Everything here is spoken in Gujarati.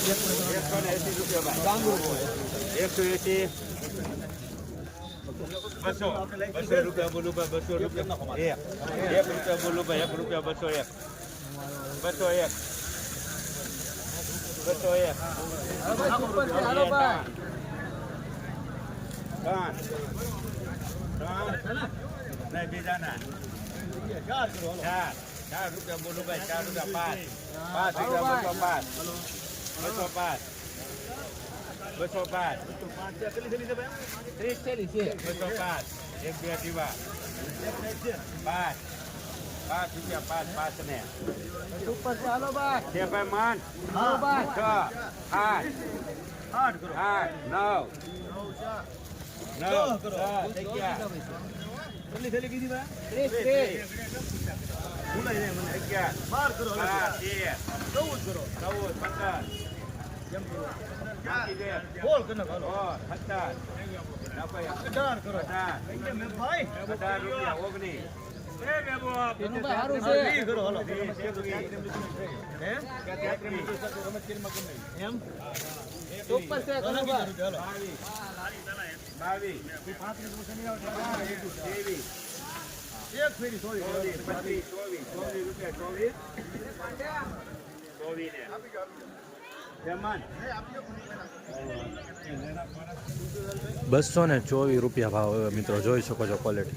180 રૂપિયા ભાઈ 180 200 રૂપિયા બોલું ભાઈ 200 રૂપિયા 1 રૂપિયા બોલું ભાઈ 1 રૂપિયા 201 નહીં બીજા ના 4 રૂપિયા બોલું ભાઈ 4 રૂપિયા 5 205 એક બે દીવા 5 રૂપિયા 5 ને ઉપર ચાલો ભાઈ છે ભાઈ માન 6 8 9 થઈ ગયા કેટલી થેલી કીધી ભાઈ 12 કરો 14 કરો 15 જેમ કરો બોલ કરો 17 કરો 18 ભાઈ 18 રૂપિયા 224 રૂપિયા ભાવ. મિત્રો જોઈ શકો છો ક્વોલિટી.